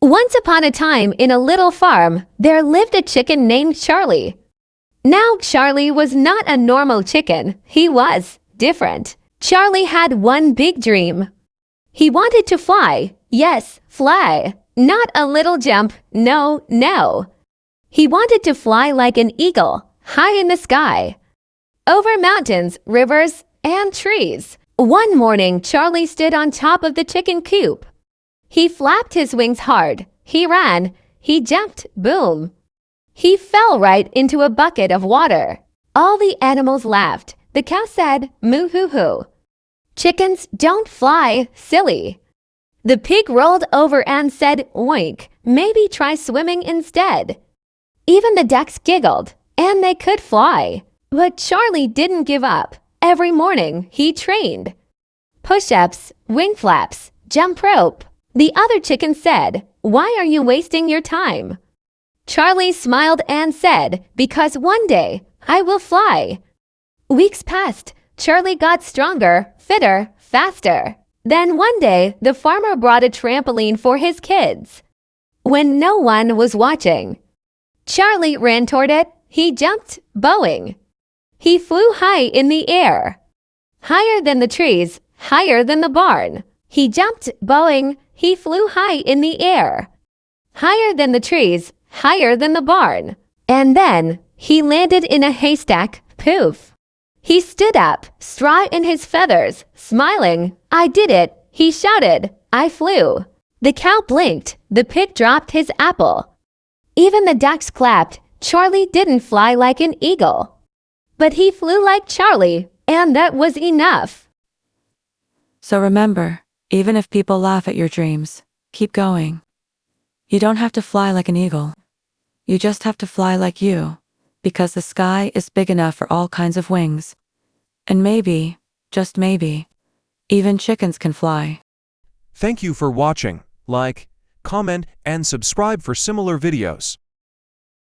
Once upon a time, in a little farm, there lived a chicken named Charlie. Now, Charlie was not a normal chicken. He was different. Charlie had one big dream. He wanted to fly. Yes, fly. Not a little jump. No, no. He wanted to fly like an eagle, high in the sky, over mountains, rivers, and trees. One morning, Charlie stood on top of the chicken coop. He flapped his wings hard. He ran. He jumped. Boom. He fell right into a bucket of water. All the animals laughed. The cow said, moo-hoo-hoo. Chickens don't fly, silly. The pig rolled over and said, oink, maybe try swimming instead. Even the ducks giggled, and they could fly. But Charlie didn't give up. Every morning, he trained. Push-ups, wing flaps, jump rope. The other chickens said, why are you wasting your time? Charlie smiled and said, because one day, I will fly. Weeks passed. Charlie got stronger, fitter, faster. Then one day, the farmer brought a trampoline for his kids. When no one was watching, Charlie ran toward it. He jumped, bowing. He flew high in the air, higher than the trees, higher than the barn. He jumped, bowing. He flew high in the air, higher than the trees, higher than the barn. And then he landed in a haystack. Poof! He stood up, straw in his feathers, smiling. I did it, he shouted. I flew. The cow blinked. The pig dropped his apple. Even the ducks clapped. Charlie didn't fly like an eagle, but he flew like Charlie, and that was enough. So remember, even if people laugh at your dreams, keep going. You don't have to fly like an eagle. You just have to fly like you, because the sky is big enough for all kinds of wings. And maybe, just maybe, even chickens can fly. Thank you for watching. Like, comment, and subscribe for similar videos.